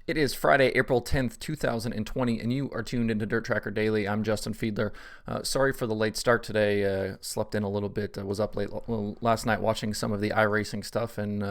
It is Friday, April 10th, 2020, and you are tuned into DIRTRACKR Daily. I'm Justin Fiedler. Sorry for the late start today. Slept in a little bit. I was up late last night watching some of the iRacing stuff and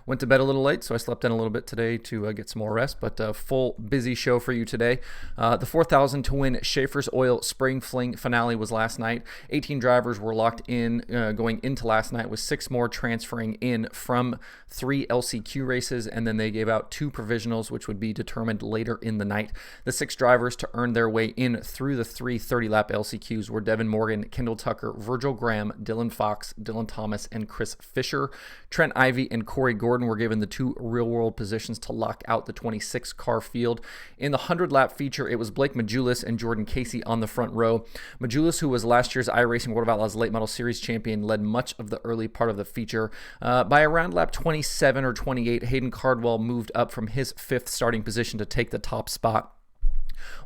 went to bed a little late, so I slept in a little bit today to get some more rest. But full busy show for you today. The 4,000 to win Schaefer's Oil Spring Fling Finale was last night. 18 drivers were locked in going into last night, with 6 more transferring in from 3 LCQ races, and then they gave out 2 provisionals, which would be determined later in the night. The 6 drivers to earn their way in through the 3 30-lap LCQs were Devin Morgan, Kendall Tucker, Virgil Graham, Dylan Fox, Dylan Thomas, and Chris Fisher. Trent Ivey and Corey Gordon were given the 2 real-world positions to lock out the 26-car field. In the 100-lap feature, it was Blake Majulis and Jordan Casey on the front row. Majulis, who was last year's iRacing World of Outlaws Late Model Series champion, led much of the early part of the feature. By around lap 27 or 28, Hayden Cardwell moved up from his 5th starting position to take the top spot.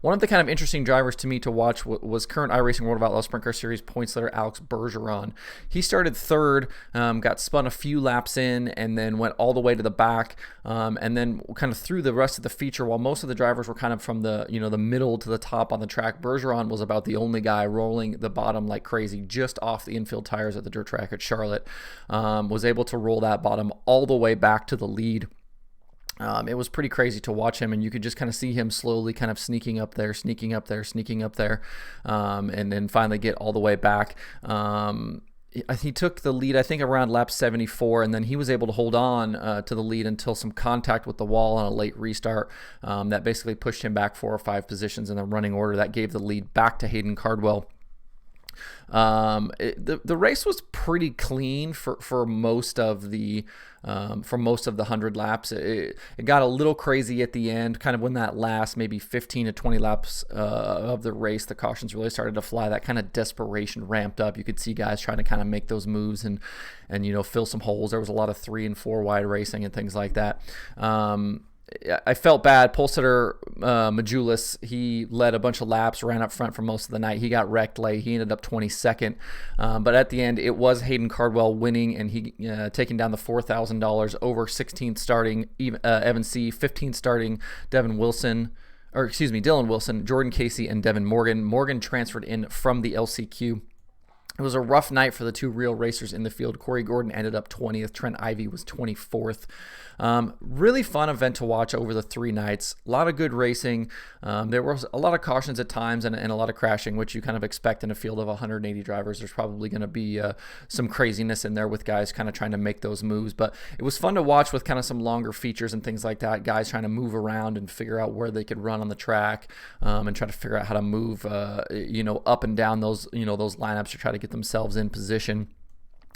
One of the kind of interesting drivers to me to watch was current iRacing World of Outlaws Sprint Car Series points leader Alex Bergeron. He started 3rd, got spun a few laps in, and then went all the way to the back, and then kind of through the rest of the feature. While most of the drivers were kind of from the the middle to the top on the track, Bergeron was about the only guy rolling the bottom like crazy, just off the infield tires at the dirt track at Charlotte. Was able to roll that bottom all the way back to the lead. It was pretty crazy to watch him, and you could just kind of see him slowly kind of sneaking up there, and then finally get all the way back. He took the lead, I think, around lap 74, and then he was able to hold on to the lead until some contact with the wall on a late restart that basically pushed him back 4 or 5 positions in the running order. That gave the lead back to Hayden Cardwell. The race was pretty clean for most of the 100 laps. It got a little crazy at the end, kind of when that last maybe 15 to 20 laps of the race, the cautions really started to fly. That kind of desperation ramped up. You could see guys trying to kind of make those moves and fill some holes. There was a lot of 3 and 4 wide racing and things like that. I felt bad. Pole sitter Majulis, he led a bunch of laps, ran up front for most of the night. He got wrecked late. He ended up 22nd. But at the end, it was Hayden Cardwell winning, and he taking down the $4,000 over 16th starting Evan C., 15th starting Dylan Wilson, Jordan Casey, and Devin Morgan. Morgan transferred in from the LCQ. It was a rough night for the 2 real racers in the field. Corey Gordon ended up 20th. Trent Ivey was 24th. Really fun event to watch over the 3 nights. A lot of good racing. There was a lot of cautions at times and a lot of crashing, which you kind of expect in a field of 180 drivers. There's probably going to be some craziness in there with guys kind of trying to make those moves. But it was fun to watch with kind of some longer features and things like that. Guys trying to move around and figure out where they could run on the track and try to figure out how to move, up and down those lineups to try to get themselves in position.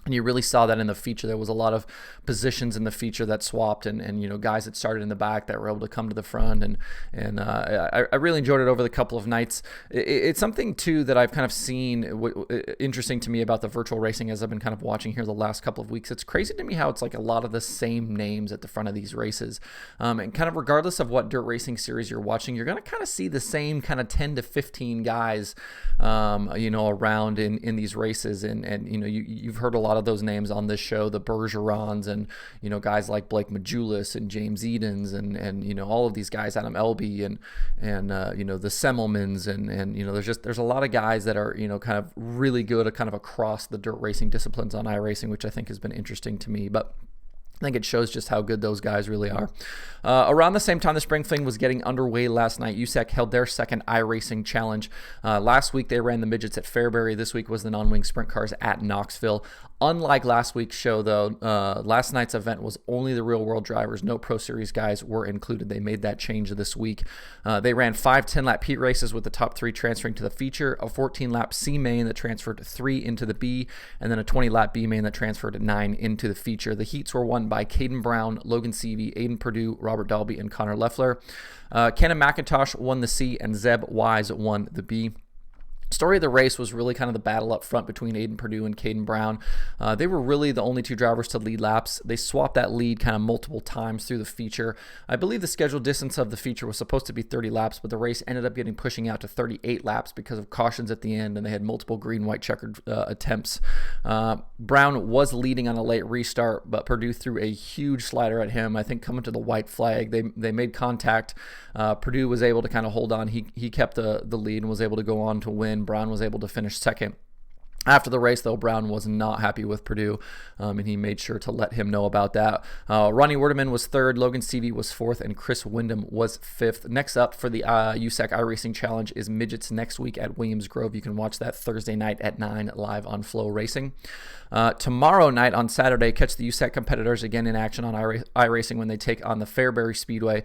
And you really saw that in the feature. There was a lot of positions in the feature that swapped, and guys that started in the back that were able to come to the front, and I really enjoyed it over the couple of nights. It's something too that I've kind of seen interesting to me about the virtual racing as I've been kind of watching here the last couple of weeks. It's crazy to me how it's like a lot of the same names at the front of these races, and kind of regardless of what dirt racing series you're watching, you're going to kind of see the same kind of 10 to 15 guys, around in these races, and you've heard a lot of those names on this show, the Bergerons and guys like Blake Majulis and James Edens and all of these guys, Adam Elby and the Semmelmans and there's a lot of guys that are kind of really good at kind of across the dirt racing disciplines on iRacing, which I think has been interesting to me. But I think it shows just how good those guys really are. Around the same time the Spring Fling was getting underway last night, USAC held their second iRacing challenge. Last week they ran the midgets at Fairbury. This week was the non-wing sprint cars at Knoxville. Unlike last week's show, though, last night's event was only the real-world drivers. No Pro Series guys were included. They made that change this week. They ran 5 10-lap heat races with the top 3 transferring to the feature, a 14-lap C main that transferred 3 into the B, and then a 20-lap B main that transferred 9 into the feature. The heats were won by Kaidon Brown, Logan Seavey, Aiden Purdue, Robert Dalby, and Connor Leffler. Kenna McIntosh won the C, and Zeb Wise won the B. Story of the race was really kind of the battle up front between Aiden Purdue and Kaidon Brown. They were really the only two drivers to lead laps. They swapped that lead kind of multiple times through the feature. I believe the scheduled distance of the feature was supposed to be 30 laps, but the race ended up pushing out to 38 laps because of cautions at the end, and they had multiple green-white checkered attempts. Brown was leading on a late restart, but Purdue threw a huge slider at him. I think coming to the white flag, they made contact. Purdue was able to kind of hold on. He kept the lead and was able to go on to win. Brown was able to finish second. After the race, though, Brown was not happy with Purdue, and he made sure to let him know about that. Ronnie Werdeman was third, Logan Seavey was fourth, and Chris Windham was fifth. Next up for the USAC iRacing Challenge is Midgets next week at Williams Grove. You can watch that Thursday night at 9 live on Flow Racing. Tomorrow night on Saturday, catch the USAC competitors again in action on iRacing when they take on the Fairbury Speedway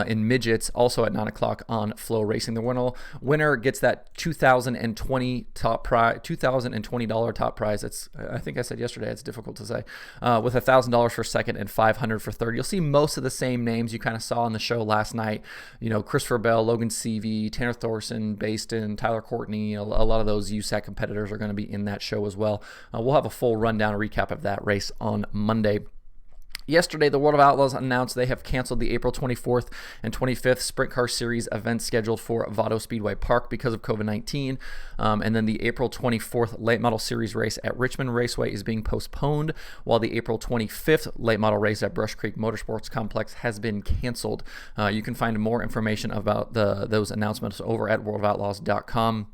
in Midgets, also at 9 o'clock on Flow Racing. The winner gets that $2,020 top prize. It's, I think I said yesterday, it's difficult to say, with $1,000 for second and $500 for third. You'll see most of the same names you kind of saw on the show last night. You know, Christopher Bell, Logan Seavey, Tanner Thorson, Baston, Tyler Courtney. A lot of those USAC competitors are going to be in that show as well. We'll have a full rundown recap of that race on Monday. Yesterday, the World of Outlaws announced they have canceled the April 24th and 25th Sprint Car Series events scheduled for Vado Speedway Park because of COVID-19. And then the April 24th Late Model Series race at Richmond Raceway is being postponed, while the April 25th Late Model race at Brush Creek Motorsports Complex has been canceled. You can find more information about those announcements over at worldofoutlaws.com.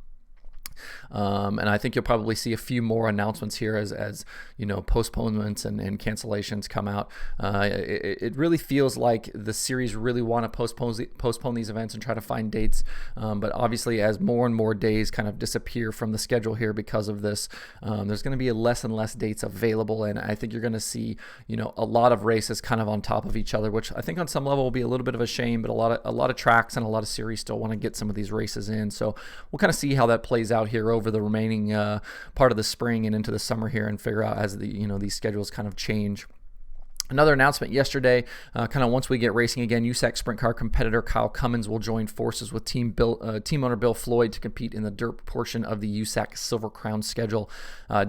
And I think you'll probably see a few more announcements here as you know, postponements and cancellations come out. It really feels like the series really want to postpone these events and try to find dates. But obviously, as more and more days kind of disappear from the schedule here because of this, there's going to be less and less dates available. And I think you're going to see, you know, a lot of races kind of on top of each other, which I think on some level will be a little bit of a shame. But a lot of tracks and a lot of series still want to get some of these races in. So we'll kind of see how that plays out here over the remaining part of the spring and into the summer here, and figure out as these schedules kind of change. Another announcement yesterday, kind of once we get racing again, USAC Sprint Car competitor Kyle Cummins will join forces with team owner Bill Floyd to compete in the dirt portion of the USAC Silver Crown schedule.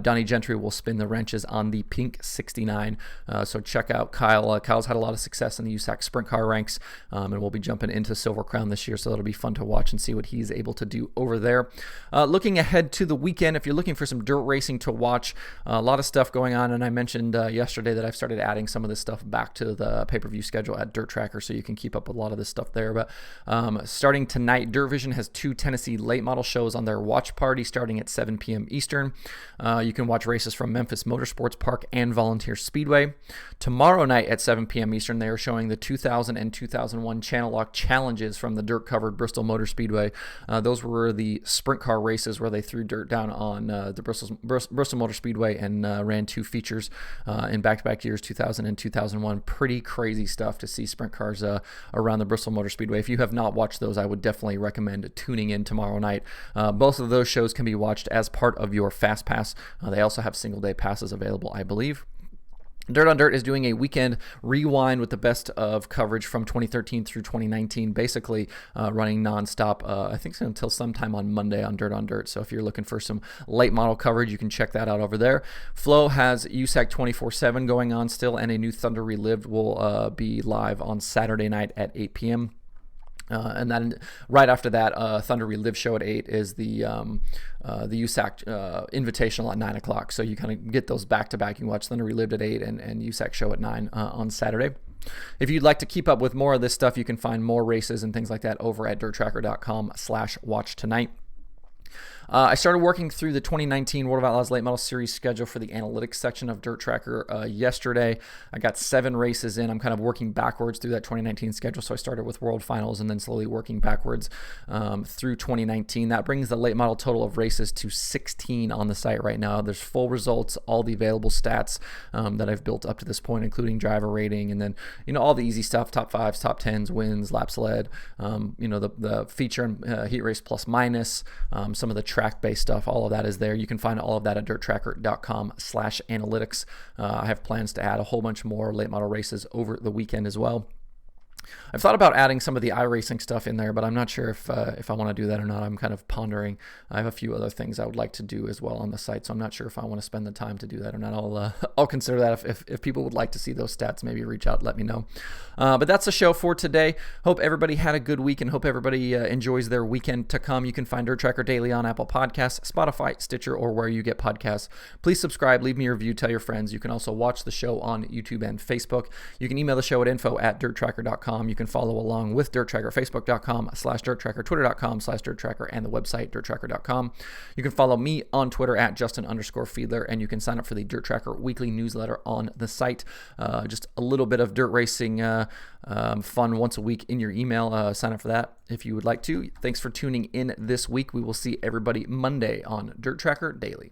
Donnie Gentry will spin the wrenches on the Pink 69. So check out Kyle. Kyle's had a lot of success in the USAC Sprint Car ranks, and we'll be jumping into Silver Crown this year, so that'll be fun to watch and see what he's able to do over there. Looking ahead to the weekend, if you're looking for some dirt racing to watch, a lot of stuff going on, and I mentioned yesterday that I've started adding some of this stuff back to the pay-per-view schedule at DIRTRACKR, so you can keep up with a lot of this stuff there. But starting tonight, Dirt Vision has 2 Tennessee late model shows on their watch party starting at 7 p.m. Eastern. You can watch races from Memphis Motorsports Park and Volunteer Speedway. Tomorrow night at 7 p.m. Eastern, they are showing the 2000 and 2001 Channel Lock challenges from the dirt-covered Bristol Motor Speedway. Those were the sprint car races where they threw dirt down on the Bristol Motor Speedway and ran 2 features in back-to-back years, 2000 and 2001. Pretty crazy stuff to see sprint cars around the Bristol Motor Speedway. If you have not watched those, I would definitely recommend tuning in tomorrow night. Both of those shows can be watched as part of your Fast Pass. They also have single-day passes available, I believe. Dirt on Dirt is doing a weekend rewind with the best of coverage from 2013 through 2019, basically running nonstop, I think until sometime on Monday on Dirt on Dirt. So if you're looking for some late model coverage, you can check that out over there. Flow has USAC 24/7 going on still, and a new Thunder Relived will be live on Saturday night at 8 p.m. And then right after that, Thunder Relive show at 8 is the USAC Invitational at 9 o'clock. So you kind of get those back to back. You can watch Thunder Relived at 8 and USAC show at 9 on Saturday. If you'd like to keep up with more of this stuff, you can find more races and things like that over at DIRTRACKR.com/watchtonight. I started working through the 2019 World of Outlaws Late Model Series schedule for the analytics section of DIRTRACKR yesterday. I got 7 races in. I'm kind of working backwards through that 2019 schedule, so I started with World Finals and then slowly working backwards through 2019. That brings the late model total of races to 16 on the site right now. There's full results, all the available stats that I've built up to this point, including driver rating, and then all the easy stuff: top 5s, top 10s, wins, laps led. The feature and heat race plus minus, some of the track-based stuff, all of that is there. You can find all of that at DIRTRACKR.com/analytics. I have plans to add a whole bunch more late model races over the weekend as well. I've thought about adding some of the iRacing stuff in there, but I'm not sure if I want to do that or not. I'm kind of pondering. I have a few other things I would like to do as well on the site, so I'm not sure if I want to spend the time to do that or not. I'll consider that. If people would like to see those stats, maybe reach out, let me know. But that's the show for today. Hope everybody had a good week and hope everybody enjoys their weekend to come. You can find DIRTRACKR Daily on Apple Podcasts, Spotify, Stitcher, or where you get podcasts. Please subscribe, leave me a review, tell your friends. You can also watch the show on YouTube and Facebook. You can email the show at info@dirttracker.com. You can follow along with DIRTRACKR, facebook.com/DIRTRACKR, twitter.com/DIRTRACKR, and the website DIRTRACKR.com. You can follow me on Twitter at Justin_Fiedler, and you can sign up for the DIRTRACKR weekly newsletter on the site. Just a little bit of dirt racing fun once a week in your email. Sign up for that if you would like to. Thanks for tuning in this week. We will see everybody Monday on DIRTRACKR Daily.